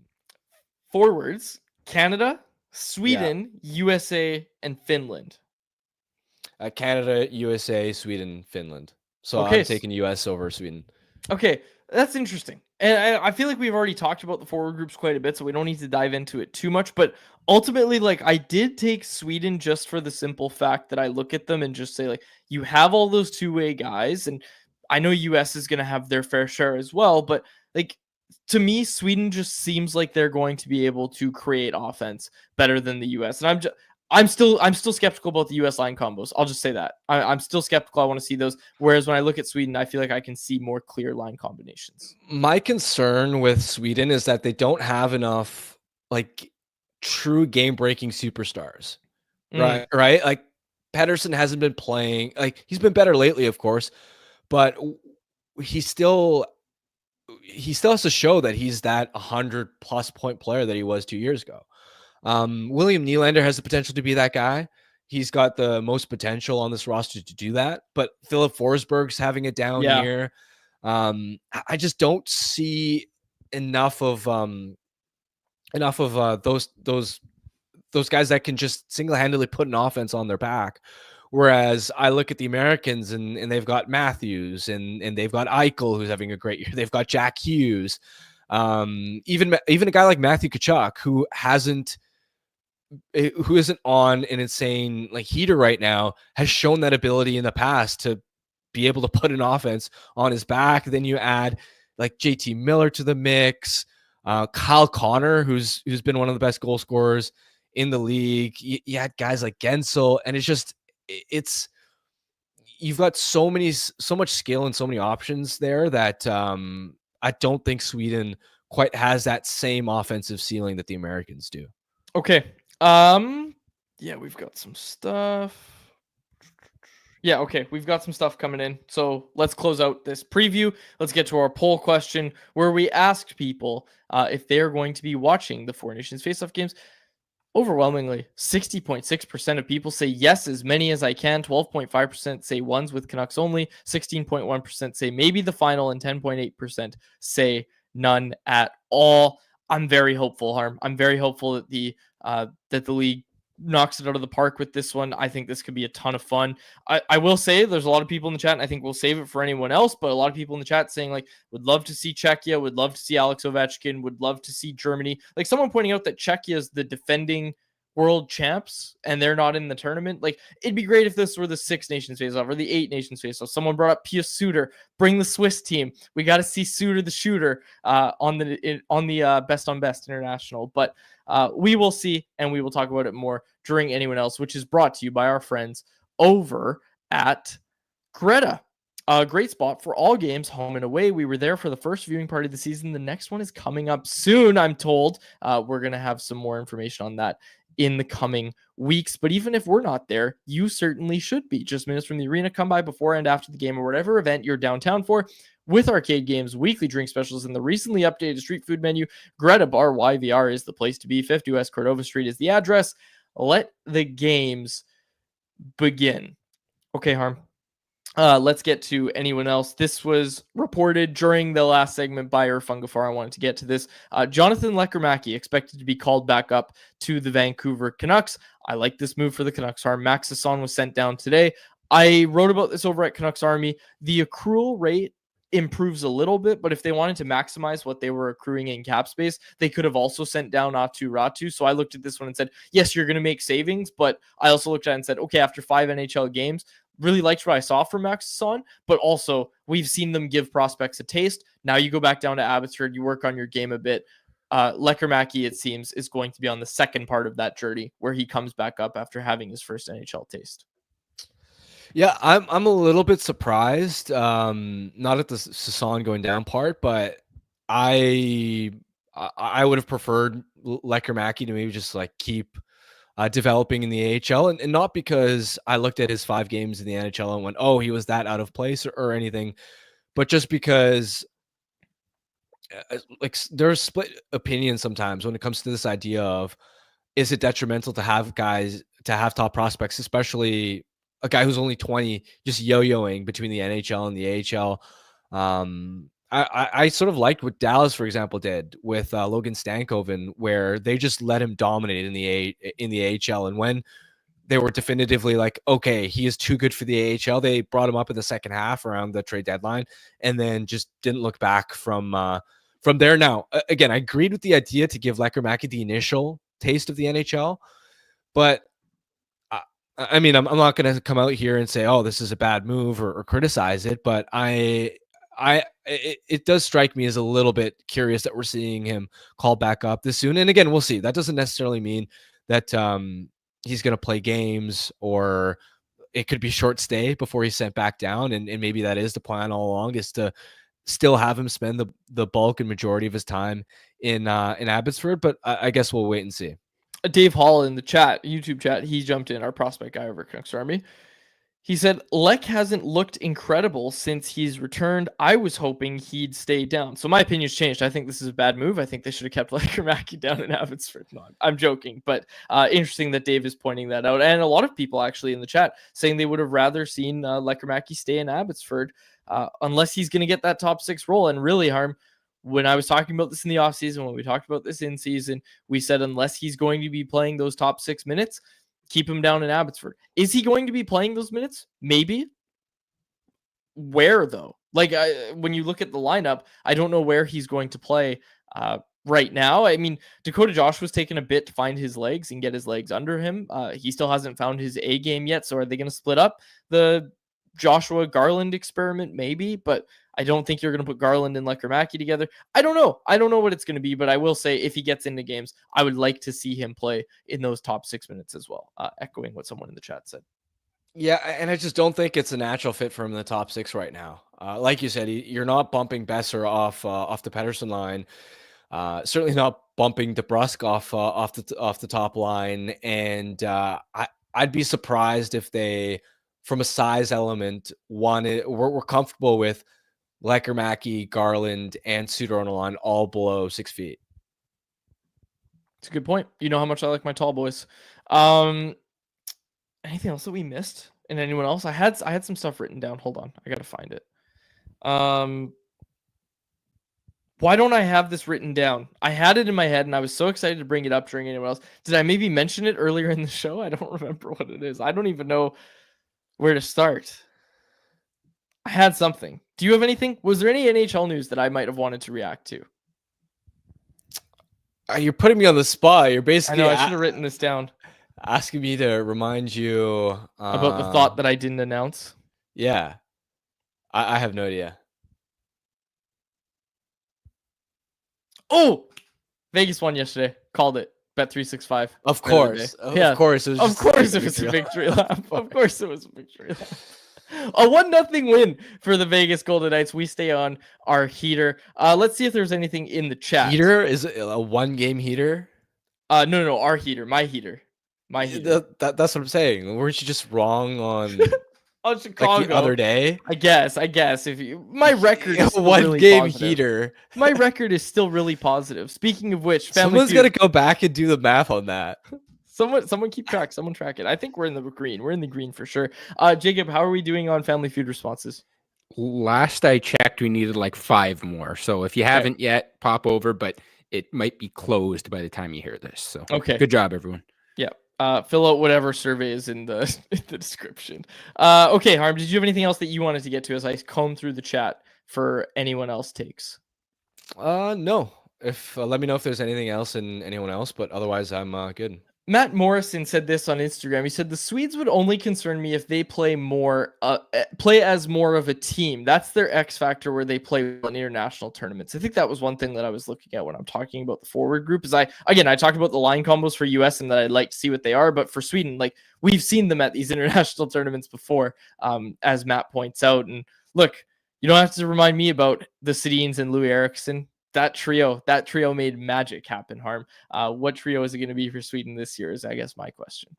Forwards, Canada, Sweden, USA, and Finland. Canada, USA, Sweden, Finland. So I'm taking US over Sweden. Okay, that's interesting. And I feel like we've already talked about the forward groups quite a bit, so we don't need to dive into it too much. But ultimately, like, I did take Sweden just for the simple fact that I look at them and just say, like, you have all those 2-way guys, and I know US is going to have their fair share as well. But, like, to me, Sweden just seems like they're going to be able to create offense better than the US. And I'm still skeptical about the US line combos. I'll just say that. I'm still skeptical. I want to see those. Whereas when I look at Sweden, I feel like I can see more clear line combinations. My concern with Sweden is that they don't have enough like true game-breaking superstars. Right? Like Pettersson hasn't been playing. Like he's been better lately, of course, but he still has to show that he's that 100+ point player that he was 2 years ago. William Nylander has the potential to be that guy. He's got the most potential on this roster to do that, but Philip Forsberg's having it down here. I just don't see enough of those guys that can just single-handedly put an offense on their back. Whereas I look at the Americans and they've got Matthews and they've got Eichel, who's having a great year. They've got Jack Hughes. Even a guy like Matthew Tkachuk, who isn't on an insane like heater right now, has shown that ability in the past to be able to put an offense on his back. Then you add like JT Miller to the mix, Kyle Connor, who's been one of the best goal scorers in the league. You had guys like Gensel, and it's you've got so much skill and so many options there that I don't think Sweden quite has that same offensive ceiling that the Americans do. Okay. Yeah, we've got some stuff. Yeah, okay, we've got some stuff coming in. So let's close out this preview. Let's get to our poll question where we asked people if they're going to be watching the Four Nations Faceoff games. Overwhelmingly, 60.6% of people say yes, as many as I can. 12.5% say ones with Canucks only. 16.1% say maybe the final, and 10.8% say none at all. I'm very hopeful, Harm. I'm very hopeful that the league knocks it out of the park with this one. I think this could be a ton of fun. I will say there's a lot of people in the chat, and I think we'll save it for anyone else, but a lot of people in the chat saying like, would love to see Czechia, would love to see Alex Ovechkin, would love to see Germany. Like someone pointing out that Czechia is the defending world champs and they're not in the tournament. Like it'd be great if this were the 6 Nations Faceoff or the 8 Nations Faceoff. Someone brought up Pia Suter. Bring the Swiss team. We got to see Suter the shooter on the best on best international. But we will see, and we will talk about it more during anyone else, which is brought to you by our friends over at Greta. A great spot for all games, home and away. We were there for the first viewing party of the season. The next one is coming up soon, I'm told. We're going to have some more information on that in the coming weeks. But even if we're not there, you certainly should be. Just minutes from the arena, come by before and after the game or whatever event you're downtown for. With arcade games, weekly drink specials, and the recently updated street food menu, Greta Bar YVR is the place to be. 50 West Cordova Street is the address. Let the games begin. Okay, Harm. Let's get to anyone else. This was reported during the last segment by Fungafar. I wanted to get to this. Jonathan Lekkerimäki expected to be called back up to the Vancouver Canucks. I like this move for the Canucks. Max Sasson was sent down today. I wrote about this over at CanucksArmy. The accrual rate improves a little bit, but if they wanted to maximize what they were accruing in cap space, they could have also sent down Atu Ratu. So I looked at this one and said, yes, you're going to make savings, but I also looked at it and said, okay, after 5 NHL games, really liked what I saw from Max Sasson, but also we've seen them give prospects a taste. Now you go back down to Abbotsford, you work on your game a bit. Lekkerimäki, it seems, is going to be on the second part of that journey where he comes back up after having his first NHL taste. Yeah, I'm a little bit surprised, not at the Sasson going down part, but I would have preferred Lekkerimäki to maybe just like keep developing in the AHL, and not because I looked at his 5 games in the NHL and went, oh, he was that out of place or anything, but just because like there's split opinions sometimes when it comes to this idea of, is it detrimental to have guys, to have top prospects, especially a guy who's only 20, just yo-yoing between the NHL and the AHL. I sort of liked what Dallas, for example, did with Logan Stankoven, where they just let him dominate in the AHL. And when they were definitively like, okay, he is too good for the AHL, they brought him up in the second half around the trade deadline, and then just didn't look back from there. Now, again, I agreed with the idea to give Lekkerimäki the initial taste of the NHL, but I mean, I'm not going to come out here and say, oh, this is a bad move or criticize it, but it does strike me as a little bit curious that we're seeing him call back up this soon. And again, we'll see. That doesn't necessarily mean that he's going to play games, or it could be short stay before he's sent back down. And maybe that is the plan all along, is to still have him spend the bulk and majority of his time in Abbotsford. But I guess we'll wait and see. Dave Hall in the chat, YouTube chat, he jumped in, our prospect guy over at CanucksArmy. He said, Lek hasn't looked incredible since he's returned. I was hoping he'd stay down. So my opinion's changed. I think this is a bad move. I think they should have kept Lekkerimäki down in Abbotsford. No, I'm joking, but interesting that Dave is pointing that out. And a lot of people actually in the chat saying they would have rather seen Lekkerimäki stay in Abbotsford unless he's going to get that top 6 role. And really, Harm, when I was talking about this in the offseason, when we talked about this in season, we said unless he's going to be playing those top 6 minutes, keep him down in Abbotsford. Is he going to be playing those minutes? Maybe. Where, though? Like, when you look at the lineup, I don't know where he's going to play right now. I mean, Dakota Joshua's taken a bit to find his legs and get his legs under him. He still hasn't found his A game yet, so are they going to split up the Joshua Garland experiment? Maybe, but I don't think you're going to put Garland and Lecker-Mackey together. I don't know. I don't know what it's going to be, but I will say if he gets into games, I would like to see him play in those top 6 minutes as well, echoing what someone in the chat said. Yeah, and I just don't think it's a natural fit for him in the top 6 right now. Like you said, you're not bumping Besser off the Pettersson line. Certainly not bumping DeBrusk off the top line. And I'd be surprised if they, from a size element, we're comfortable with Lecker-Mackey, Garland, and Suter on the line all below 6 feet. It's a good point. You know how much I like my tall boys. Anything else that we missed? And anyone else? I had some stuff written down. Hold on. I got to find it. Why don't I have this written down? I had it in my head and I was so excited to bring it up during anyone else. Did I maybe mention it earlier in the show? I don't remember what it is. I don't even know where to start. I had something. Do you have anything? Was there any NHL news that I might have wanted to react to? You're putting me on the spot. You're basically... I know, I should have written this down. Asking me to remind you... about the thought that I didn't announce? Yeah. I have no idea. Oh! Vegas won yesterday. Called it. Bet365. Of course. Of course. It was a victory lap. Of course it was a victory lap. A 1-0 win for the Vegas Golden Knights. We stay on our heater. Let's see if there's anything in the chat. Heater? Is it a 1-game heater? No, our heater. My heater. That's what I'm saying. Weren't you just wrong on... on Chicago like the other day? I guess if you, my record is one really game positive. Heater. My record is still really positive. Speaking of which, someone's got to go back and do the math on that. Someone keep track. Someone track it. I think we're in the green. We're in the green for sure. Jacob, how are we doing on Family Feud responses? Last I checked, we needed like 5 more. So if you haven't yet, pop over, but it might be closed by the time you hear this. So good job, everyone. Yeah. Fill out whatever survey is in the description. Okay, Harm, did you have anything else that you wanted to get to as I comb through the chat for anyone else takes? No. If let me know if there's anything else and anyone else, but otherwise I'm good. Matt Morrison said this on Instagram. He said the Swedes would only concern me if they play as more of a team. That's their X factor where they play in international tournaments. I think that was one thing that I was looking at when I'm talking about the forward group. Is I talked about the line combos for US and that I'd like to see what they are, but for Sweden, like we've seen them at these international tournaments before, as Matt points out. And look, you don't have to remind me about the Sedins and Louis Eriksson. That trio made magic happen, Harm. What trio is it going to be for Sweden this year is, I guess, my question.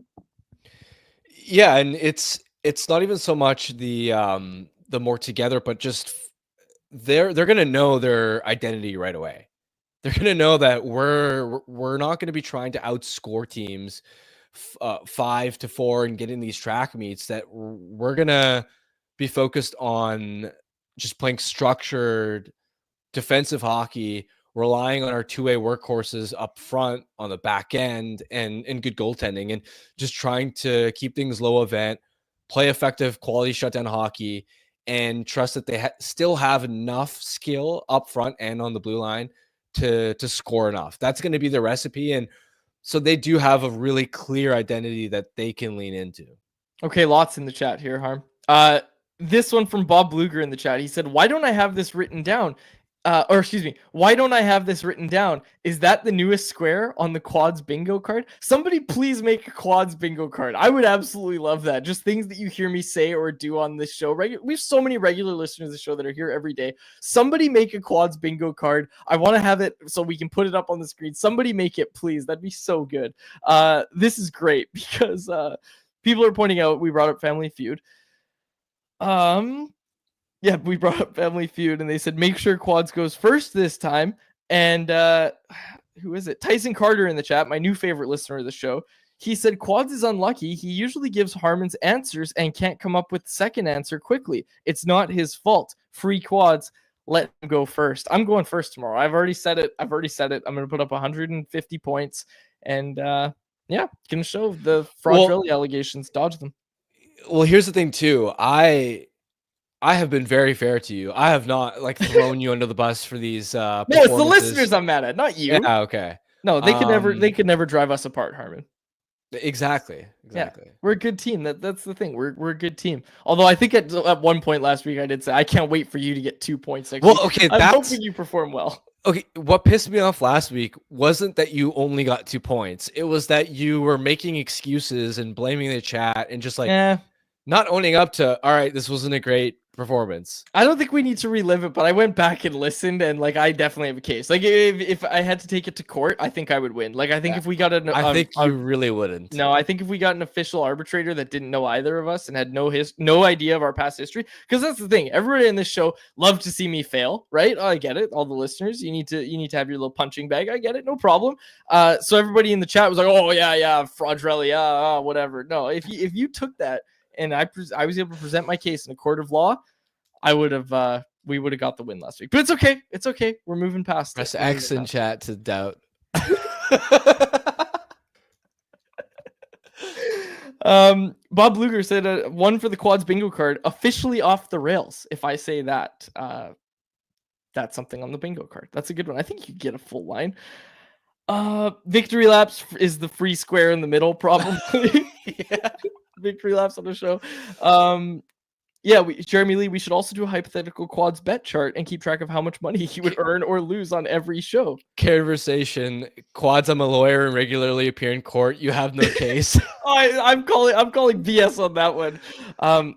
Yeah, and it's not even so much the more together, but just they're going to know their identity right away. They're going to know that we're not going to be trying to outscore teams 5-4 and get in these track meets. That we're going to be focused on just playing structured defensive hockey, relying on our two-way workhorses up front on the back end and good goaltending, and just trying to keep things low event, play effective quality shutdown hockey, and trust that they still have enough skill up front and on the blue line to score enough. That's going to be the recipe. And so they do have a really clear identity that they can lean into. Okay, lots in the chat here, Harm. This one from Bob Bluger in the chat. He said, why don't I have this written down? Why don't I have this written down? Is that the newest square on the Quads bingo card? Somebody please make a Quads bingo card. I would absolutely love that. Just things that you hear me say or do on this show. We have so many regular listeners of the show that are here every day. Somebody make a Quads bingo card. I want to have it so we can put it up on the screen. Somebody make it, please. That'd be so good. This is great because people are pointing out we brought up Family Feud. Yeah, we brought up Family Feud, and they said, make sure Quads goes first this time. And who is it? Tyson Carter in the chat, my new favorite listener of the show. He said, Quads is unlucky. He usually gives Harman's answers and can't come up with the second answer quickly. It's not his fault. Free Quads. Let him go first. I'm going first tomorrow. I've already said it. I'm going to put up 150 points. And going to show the fraudulent allegations. Dodge them. Well, here's the thing, too. I have been very fair to you. I have not thrown you under the bus for these. No, it's the listeners I'm mad at, not you. Yeah, okay. No, they could never drive us apart, Harman. Exactly. Yeah, we're a good team. That's the thing. We're a good team. Although I think at one point last week I did say I can't wait for you to get 2 points next week. Okay, I'm hoping you perform well. Okay, what pissed me off last week wasn't that you only got 2 points. It was that you were making excuses and blaming the chat and just like not owning up to, all right, this wasn't a great performance. I don't think we need to relive it, but I went back and listened, and like I definitely have a case. Like if I had to take it to court, I think I would win. Like I think if we got I think you really wouldn't. No, I think if we got an official arbitrator that didn't know either of us and had no idea of our past history, because that's the thing. Everybody in this show loved to see me fail, right? I get it. All the listeners, you need to have your little punching bag. I get it, no problem. So everybody in the chat was like, "Oh yeah, Fraudrelli, whatever." No, if you took that and I was able to present my case in a court of law, I would have we would have got the win last week. But it's okay. It's okay. We're moving past Press X in chat to doubt. Bob Luger said one for the quads bingo card, officially off the rails. If I say that, that's something on the bingo card. That's a good one. I think you get a full line. Victory laps is the free square in the middle, probably. Yeah. Victory laps on the show. Jeremy Lee, we should also do a hypothetical quads bet chart and keep track of how much money he would earn or lose on every show. Conversation. Quads, I'm a lawyer and regularly appear in court. You have no case. I'm calling BS on that one.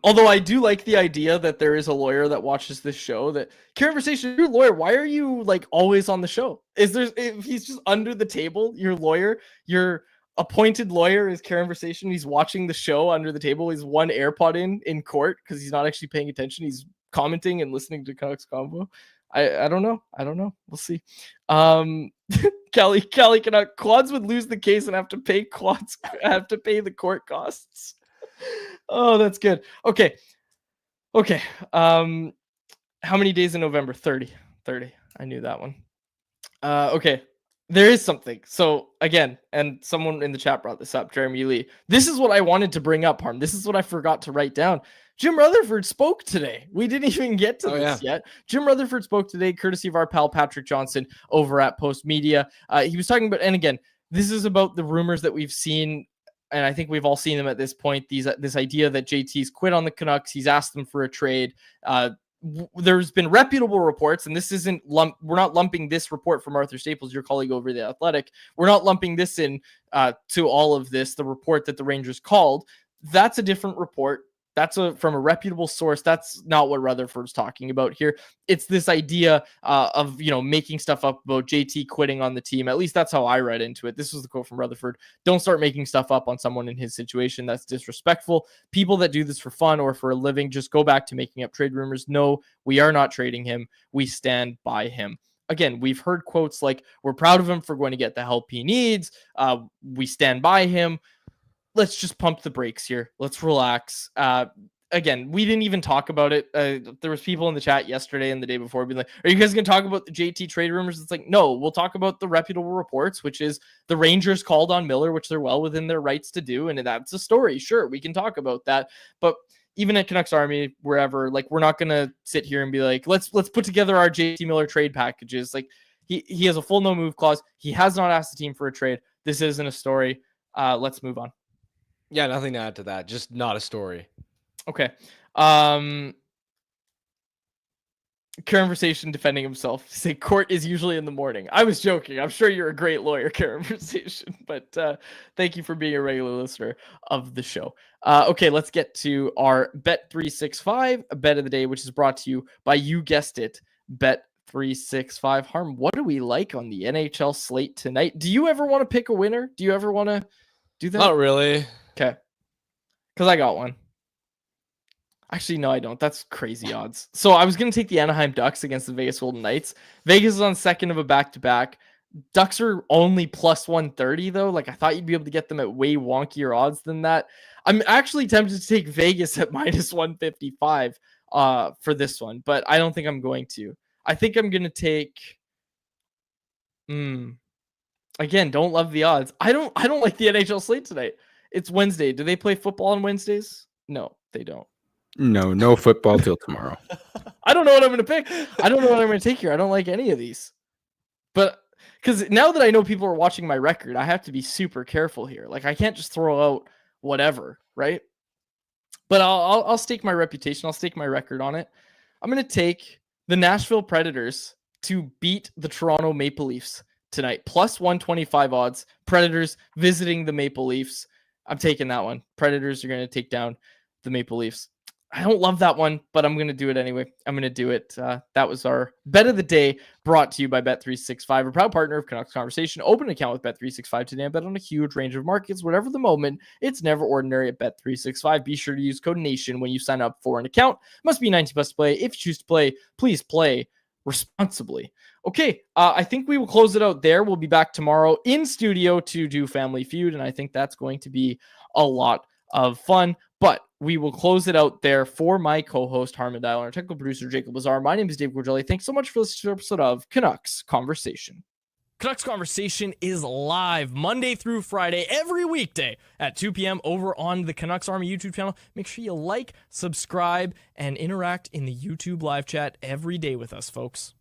Although I do like the idea that there is a lawyer that watches this show. That Conversation, you're a lawyer. Why are you like always on the show? If he's just under the table, your lawyer, your appointed lawyer is Conversation. He's watching the show under the table. He's one AirPod in court because he's not actually paying attention. He's commenting and listening to Canucks Convo. I don't know. We'll see. Kelly Canuck quads would lose the case and have to pay the court costs. Oh, that's good. Okay. How many days in November? 30. I knew that one. Okay. There is something. So again, and someone in the chat brought this up, Jeremy Lee. This is what I wanted to bring up, Harm. This is what I forgot to write down. Jim Rutherford spoke today. We didn't even get to this yet. Jim Rutherford spoke today, courtesy of our pal Patrick Johnson over at Post Media. He was talking about, and again, this is about the rumors that we've seen, and I think we've all seen them at this point. This idea that JT's quit on the Canucks. He's asked them for a trade. There's been reputable reports, and this isn't we're not lumping this report from Arthur Staples, your colleague over The Athletic. We're not lumping this in to all of this. The report that the Rangers called, that's a different report. That's from a reputable source. That's not what Rutherford's talking about here. It's this idea of making stuff up about JT quitting on the team. At least that's how I read into it. This was the quote from Rutherford. Don't start making stuff up on someone in his situation. That's disrespectful. People that do this for fun or for a living just go back to making up trade rumors. No, we are not trading him. We stand by him. Again, we've heard quotes like, we're proud of him for going to get the help he needs. We stand by him. Let's just pump the brakes here. Let's relax. Again, we didn't even talk about it. There was people in the chat yesterday and the day before being like, are you guys going to talk about the JT trade rumors? It's like, no, we'll talk about the reputable reports, which is the Rangers called on Miller, which they're well within their rights to do. And that's a story. Sure, we can talk about that. But even at CanucksArmy, wherever, like, we're not going to sit here and be like, let's put together our JT Miller trade packages. Like, he has a full no move clause. He has not asked the team for a trade. This isn't a story. Let's move on. Yeah, nothing to add to that. Just not a story. Okay. Conversation defending himself. Say court is usually in the morning. I was joking. I'm sure you're a great lawyer, Conversation, but thank you for being a regular listener of the show. Okay, let's get to our Bet365 bet of the day, which is brought to you by, you guessed it, Bet365. Harm, what do we like on the NHL slate tonight? Do you ever want to pick a winner? Do you ever want to do that? Not really. Okay. Because I got one. Actually, no, I don't. That's crazy odds. So I was going to take the Anaheim Ducks against the Vegas Golden Knights. Vegas is on second of a back-to-back. Ducks are only plus 130, though. Like, I thought you'd be able to get them at way wonkier odds than that. I'm actually tempted to take Vegas at minus 155 for this one, but I don't think I'm going to. I think I'm going to take... Again, don't love the odds. I don't like the NHL slate tonight. It's Wednesday. Do they play football on Wednesdays? No, they don't. No football till tomorrow. I don't know what I'm going to pick. I don't know what I'm going to take here. I don't like any of these. But Because now that I know people are watching my record, I have to be super careful here. Like, I can't just throw out whatever, right? But I'll stake my reputation. I'll stake my record on it. I'm going to take the Nashville Predators to beat the Toronto Maple Leafs tonight. Plus 125 odds. Predators visiting the Maple Leafs. I'm taking that one. Predators are going to take down the Maple Leafs. I don't love that one, but I'm going to do it anyway. I'm going to do it. That was our bet of the day, brought to you by Bet365, a proud partner of Canucks Conversation. Open an account with Bet365 today and bet on a huge range of markets. Whatever the moment, it's never ordinary at Bet365. Be sure to use code NATION when you sign up for an account. Must be 19 plus to play. If you choose to play, please play responsibly. Okay, I think we will close it out there. We'll be back tomorrow in studio to do Family Feud, and I think that's going to be a lot of fun. But we will close it out there for my co-host, Harman Dial, and our technical producer, Jacob Lazar. My name is Dave Gorgelli. Thanks so much for listening to this episode of Canucks Conversation. Canucks Conversation is live Monday through Friday, every weekday at 2 p.m. over on the Canucks Army YouTube channel. Make sure you like, subscribe, and interact in the YouTube live chat every day with us, folks.